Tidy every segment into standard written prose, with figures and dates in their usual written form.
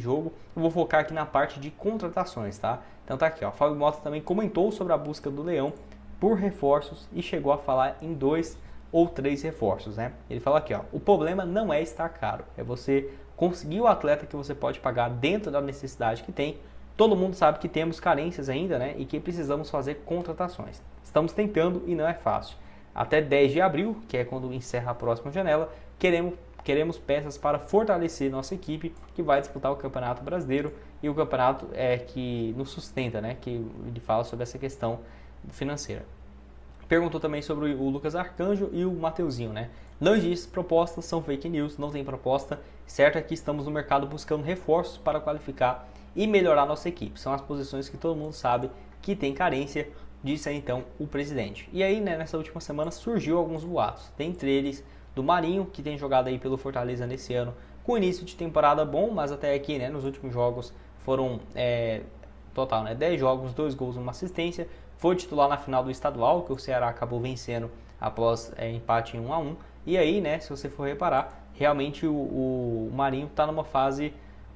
jogo, eu vou focar aqui na parte de contratações, tá? Então tá aqui, ó, Fábio Mota também comentou sobre a busca do Leão por reforços e chegou a falar em 2 ou 3 reforços, né? Ele fala aqui, ó, o problema não é estar caro, é você conseguir o atleta que você pode pagar dentro da necessidade que tem. Todo mundo sabe que temos carências ainda, né? E que precisamos fazer contratações. Estamos tentando e não é fácil. Até 10 de abril, que é quando encerra a próxima janela, queremos peças para fortalecer nossa equipe que vai disputar o Campeonato Brasileiro e o campeonato que nos sustenta, né? Que ele fala sobre essa questão financeira. Perguntou também sobre o Lucas Arcanjo e o Mateuzinho, né? Não existe propostas, são fake news, não tem proposta. Certo é que estamos no mercado buscando reforços para qualificar e melhorar nossa equipe. São as posições que todo mundo sabe que tem carência, disse aí então o presidente. E aí, né, nessa última semana surgiu alguns boatos, dentre eles do Marinho, que tem jogado aí pelo Fortaleza nesse ano, com início de temporada bom, mas até aqui, né, nos últimos jogos foram total, né, 10 jogos, 2 gols, 1 assistência. Foi titular na final do estadual, que o Ceará acabou vencendo após empate em 1 a 1. E aí, né, se você for reparar, realmente o Marinho está numa fase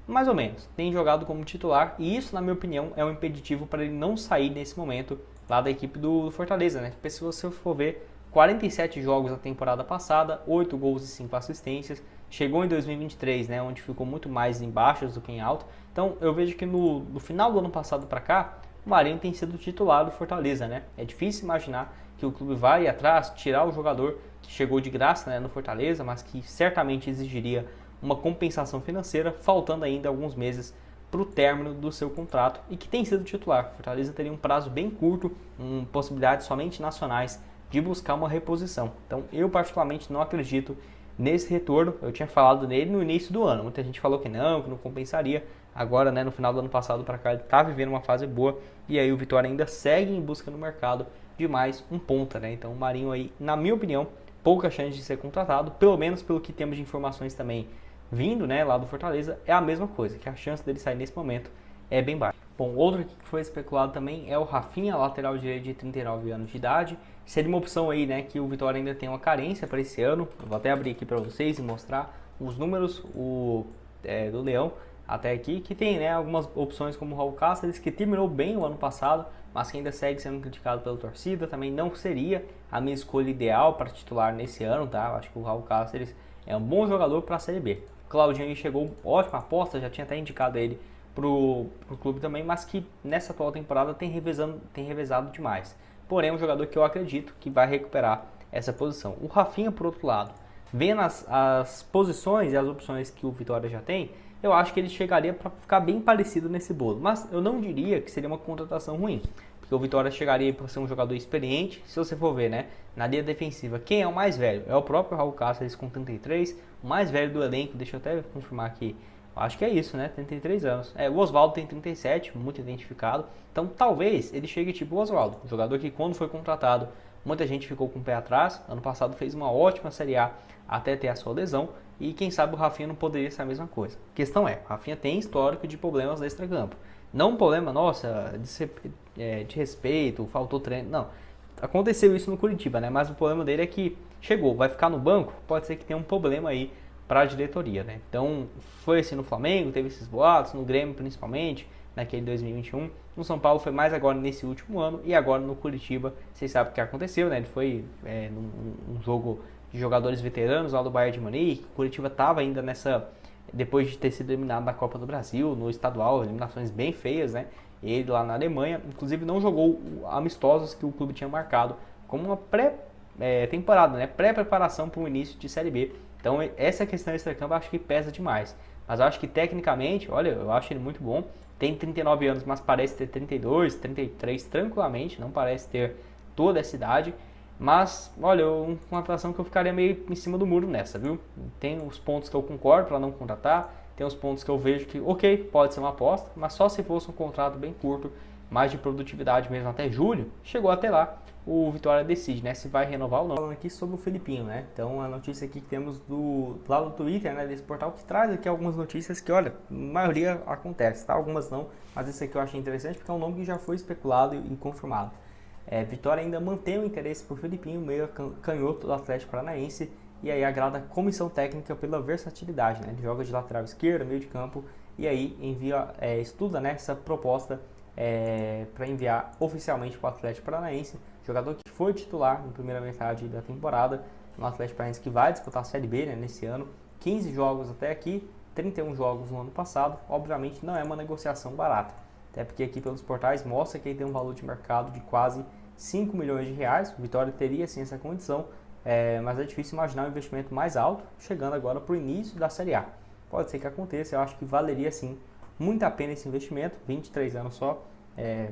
mais ou menos. Tem jogado como titular e isso, na minha opinião, é um impeditivo para ele não sair nesse momento lá da equipe do Fortaleza, né? Porque se você for ver, 47 jogos na temporada passada, 8 gols e 5 assistências. Chegou em 2023, né, onde ficou muito mais em baixas do que em alto. Então eu vejo que no final do ano passado para cá, o Marinho tem sido titular do Fortaleza, né? É difícil imaginar que o clube vai atrás, tirar o jogador que chegou de graça, né, no Fortaleza, mas que certamente exigiria uma compensação financeira, faltando ainda alguns meses para o término do seu contrato e que tem sido titular. O Fortaleza teria um prazo bem curto, possibilidades somente nacionais de buscar uma reposição. Então eu particularmente não acredito nesse retorno. Eu tinha falado nele no início do ano, muita gente falou que não compensaria. Agora, né, no final do ano passado para cá, ele está vivendo uma fase boa e aí o Vitória ainda segue em busca no mercado de mais um ponta, né? Então o Marinho aí, na minha opinião, pouca chance de ser contratado, pelo menos pelo que temos de informações também vindo, né, lá do Fortaleza, é a mesma coisa, que a chance dele sair nesse momento é bem baixa. Bom, outro que foi especulado também é o Rafinha, lateral direito de 39 anos de idade. Seria uma opção aí, né, que o Vitória ainda tem uma carência para esse ano. Eu vou até abrir aqui para vocês e mostrar os números do Leão até aqui, que tem, né, algumas opções como o Raul Cáceres, que terminou bem o ano passado, mas que ainda segue sendo criticado pela torcida. Também não seria a minha escolha ideal para titular nesse ano, tá? Eu acho que o Raul Cáceres é um bom jogador para a Série B. O Claudinho chegou, ótima aposta, já tinha até indicado ele pro clube também, mas que nessa atual temporada tem revezado demais. Porém, é um jogador que eu acredito que vai recuperar essa posição. O Rafinha, por outro lado, vendo as posições e as opções que o Vitória já tem, eu acho que ele chegaria para ficar bem parecido nesse bolo. Mas eu não diria que seria uma contratação ruim, porque o Vitória chegaria para ser um jogador experiente. Se você for ver, né, na linha defensiva, quem é o mais velho? É o próprio Raul Cáceres com 33, o mais velho do elenco. Deixa eu até confirmar aqui. Acho que é isso, né? 33 anos. O Oswaldo tem 37, muito identificado. Então talvez ele chegue tipo o Oswaldo, um jogador que quando foi contratado, muita gente ficou com o pé atrás. Ano passado fez uma ótima Série A até ter a sua lesão. E quem sabe o Rafinha não poderia ser a mesma coisa. A questão é, o Rafinha tem histórico de problemas no extracampo. Não um problema, nossa, de respeito, faltou treino. Não, aconteceu isso no Curitiba, né? Mas o problema dele é que chegou, vai ficar no banco, pode ser que tenha um problema aí para a diretoria, né? Então, foi assim no Flamengo, teve esses boatos, no Grêmio principalmente, naquele 2021. No São Paulo foi mais agora nesse último ano e agora no Curitiba, vocês sabem o que aconteceu, né? Ele foi num jogo de jogadores veteranos lá do Bayern de Munique. O Curitiba estava ainda depois de ter sido eliminado da Copa do Brasil, no estadual, eliminações bem feias, né? Ele lá na Alemanha, inclusive não jogou amistosos que o clube tinha marcado como uma pré-temporada, né? Pré-preparação para o início de Série B. Então essa questão extra-campo eu acho que pesa demais. Mas eu acho que tecnicamente, olha, eu acho ele muito bom. Tem 39 anos, mas parece ter 32, 33 tranquilamente, não parece ter toda essa idade. Mas, olha, uma atuação que eu ficaria meio em cima do muro nessa, viu? Tem os pontos que eu concordo para não contratar, tem os pontos que eu vejo que, ok, pode ser uma aposta, mas só se fosse um contrato bem curto, mais de produtividade mesmo até julho, chegou até lá, o Vitória decide, né, se vai renovar ou não. Falando aqui sobre o Felipinho, né? Então, a notícia aqui que temos lá do Twitter, né, desse portal, que traz aqui algumas notícias que, olha, a maioria acontece, tá? Algumas não, mas esse aqui eu achei interessante porque é um nome que já foi especulado e confirmado. Vitória ainda mantém o interesse por Felipinho, meio canhoto do Atlético Paranaense, e aí agrada a comissão técnica pela versatilidade, né? Ele joga de lateral esquerdo, meio de campo e aí estuda, né, essa proposta para enviar oficialmente para o Atlético Paranaense, jogador que foi titular na primeira metade da temporada no Atlético Paranaense, que vai disputar a Série B, né, nesse ano, 15 jogos até aqui, 31 jogos no ano passado. Obviamente não é uma negociação barata, até porque aqui pelos portais mostra que ele tem um valor de mercado de quase 5 milhões de reais. O Vitória teria sim essa condição, mas é difícil imaginar um investimento mais alto, chegando agora para o início da Série A. Pode ser que aconteça, eu acho que valeria sim muito a pena esse investimento, 23 anos só,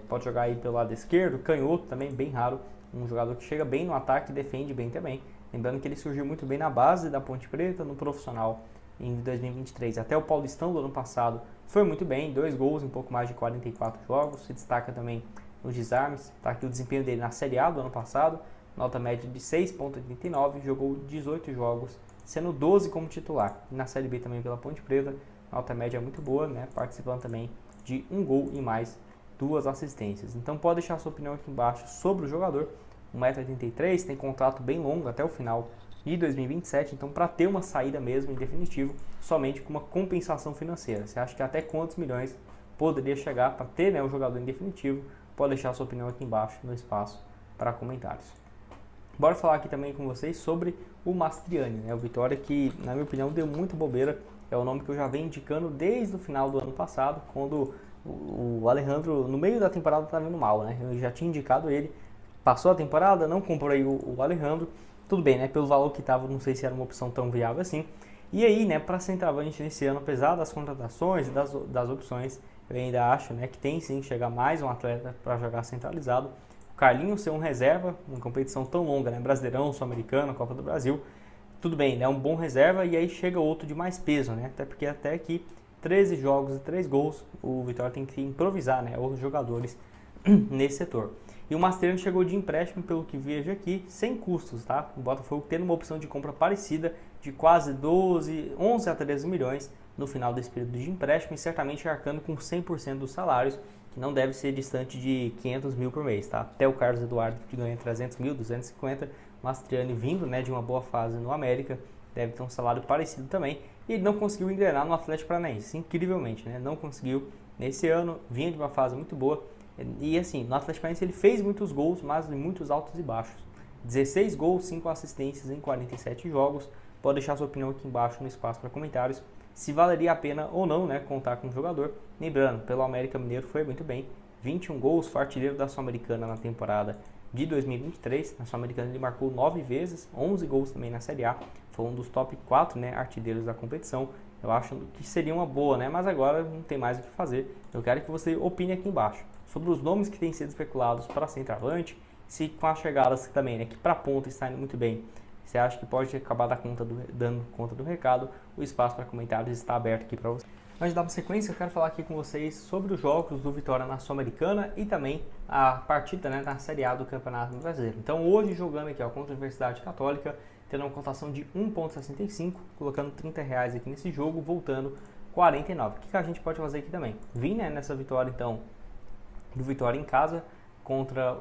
pode jogar aí pelo lado esquerdo, canhoto também, bem raro, um jogador que chega bem no ataque e defende bem também. Lembrando que ele surgiu muito bem na base da Ponte Preta, no profissional em 2023. Até o Paulistão do ano passado foi muito bem, 2 gols em pouco mais de 44 jogos, se destaca também nos desarmes. Tá aqui o desempenho dele na Série A do ano passado, nota média de 6,89, jogou 18 jogos, sendo 12 como titular. E na Série B também pela Ponte Preta, nota média muito boa, né? Participando também de 1 gol e mais 2 assistências. Então pode deixar a sua opinião aqui embaixo sobre o jogador. 1,83 m, tem contrato bem longo até o final de 2027, então para ter uma saída mesmo em definitivo, somente com uma compensação financeira. Você acha que até quantos milhões poderia chegar para ter, né, o jogador em definitivo? Pode deixar a sua opinião aqui embaixo no espaço para comentários. Bora falar aqui também com vocês sobre o Mastriani, né? O Vitória, que na minha opinião deu muita bobeira, é o nome que eu já venho indicando desde o final do ano passado, quando o Alejandro no meio da temporada estava indo mal, né? Eu já tinha indicado ele, passou a temporada, não comprei o Alejandro, tudo bem, né? Pelo valor que estava, não sei se era uma opção tão viável assim. E aí, né, para centroavante nesse ano, apesar das contratações e das opções, eu ainda acho, né, que tem sim que chegar mais um atleta para jogar centralizado. O Carlinhos ser um reserva, uma competição tão longa, né? Brasileirão, Sul-Americano, Copa do Brasil, tudo bem, né? Um bom reserva, e aí chega outro de mais peso, né? Até porque até aqui 13 jogos e 3 gols, o Vitória tem que improvisar, né, outros jogadores nesse setor. E o Mastriani chegou de empréstimo, pelo que vejo aqui, sem custos, tá? O Botafogo tendo uma opção de compra parecida de quase 11 a 13 milhões no final desse período de empréstimo, e certamente arcando com 100% dos salários, que não deve ser distante de 500 mil por mês, tá? Até o Carlos Eduardo, que ganha 300 mil, 250, Mastriani vindo, né, de uma boa fase no América, deve ter um salário parecido também, e ele não conseguiu engrenar no Atlético Paranaense, incrivelmente, né? Não conseguiu nesse ano, vinha de uma fase muito boa. E assim, no Atlético Paranaense ele fez muitos gols, mas em muitos altos e baixos. 16 gols, 5 assistências em 47 jogos. Pode deixar sua opinião aqui embaixo no espaço para comentários, se valeria a pena ou não, né, contar com o jogador. Lembrando, pelo América Mineiro foi muito bem, 21 gols, foi artilheiro da Sul-Americana na temporada de 2023. Na Sul-Americana ele marcou 9 vezes, 11 gols também na Série A. Foi um dos top 4, né, artilheiros da competição. Eu acho que seria uma boa, né, mas agora não tem mais o que fazer. Eu quero que você opine aqui embaixo sobre os nomes que têm sido especulados para centroavante, se com as chegadas também, né, que para ponta está indo muito bem, você acha que pode acabar dando conta do recado. O espaço para comentários está aberto aqui para você. Antes de dar uma sequência, eu quero falar aqui com vocês sobre os jogos do Vitória na Sul-Americana e também a partida, né, na Série A do Campeonato Brasileiro. Então hoje jogando aqui, ó, contra a Universidade Católica, tendo uma cotação de 1,65, colocando R$30 aqui nesse jogo, voltando 49. O que a gente pode fazer aqui também? Vim, né, nessa vitória então do Vitória em casa contra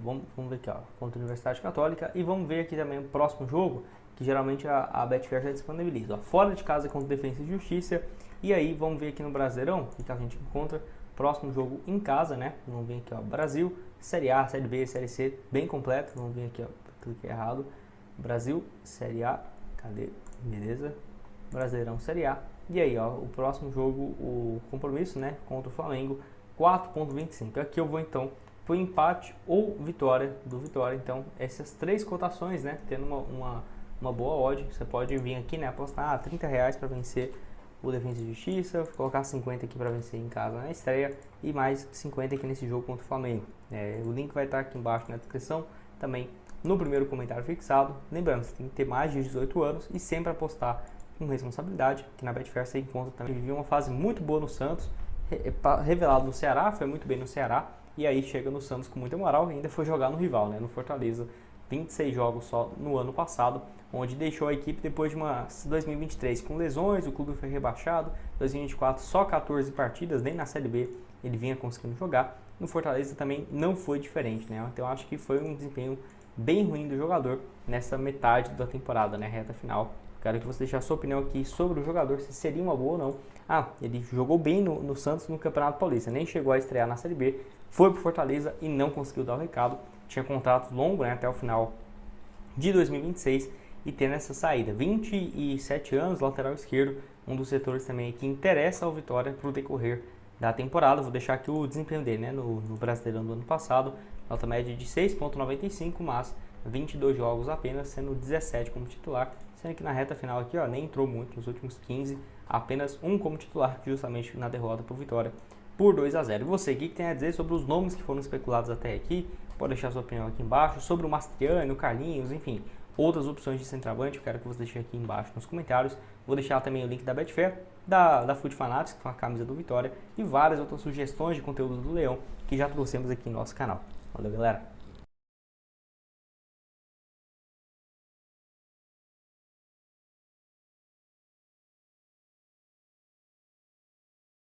vamos ver aqui, ó, contra a Universidade Católica, e vamos ver aqui também o próximo jogo, que geralmente a Betfair já disponibiliza, ó, fora de casa contra Defensa e Justiça. E aí vamos ver aqui no Brasileirão o que a gente encontra. Próximo jogo em casa, né? Vamos ver aqui, ó, Brasil, Série A, Série B, Série C, bem completo. Vamos ver aqui, ó, cliquei errado. Brasil, Série A, cadê? Beleza. Brasileirão, Série A. E aí, ó, o próximo jogo, o compromisso, né, contra o Flamengo, 4,25. Aqui eu vou então pro empate ou vitória do Vitória. Então, essas três cotações, né, tendo uma boa odd, você pode vir aqui, né, apostar R$30 para vencer o Defensa e Justiça, colocar 50 aqui para vencer em casa na estreia e mais 50 aqui nesse jogo contra o Flamengo. O link vai estar aqui embaixo na descrição, também no primeiro comentário fixado. Lembrando, você tem que ter mais de 18 anos e sempre apostar com responsabilidade, que na Betfair você encontra também. Viveu uma fase muito boa no Santos, revelado no Ceará, foi muito bem no Ceará, e aí chega no Santos com muita moral e ainda foi jogar no rival, né, no Fortaleza. 26 jogos só no ano passado, onde deixou a equipe depois de uma 2023 com lesões, o clube foi rebaixado, 2024 só 14 partidas, nem na Série B ele vinha conseguindo jogar. No Fortaleza também não foi diferente, né? Então eu acho que foi um desempenho bem ruim do jogador nessa metade da temporada, né, reta final, Quero que você deixe a sua opinião aqui sobre o jogador, se seria uma boa ou não. Ah, ele jogou bem no Santos no Campeonato Paulista, nem chegou a estrear na Série B, foi pro Fortaleza e não conseguiu dar o recado. Tinha contrato longo, né, até o final de 2026 e tendo essa saída. 27 anos, lateral esquerdo, um dos setores também que interessa ao Vitória para o decorrer da temporada. Vou deixar aqui o desempenho dele, né, no Brasileirão do ano passado, nota média de 6,95, mas 22 jogos apenas, sendo 17 como titular, sendo que na reta final aqui, ó, nem entrou muito nos últimos 15, apenas um como titular, justamente na derrota para o Vitória por 2-0. E você, o que tem a dizer sobre os nomes que foram especulados até aqui? Pode deixar sua opinião aqui embaixo, sobre o Mastriani, o Carlinhos, enfim, outras opções de centroavante, eu quero que você deixe aqui embaixo nos comentários. Vou deixar também o link da Betfair, da Food Fanatics, com a camisa do Vitória, e várias outras sugestões de conteúdo do Leão que já trouxemos aqui no nosso canal. Valeu, galera!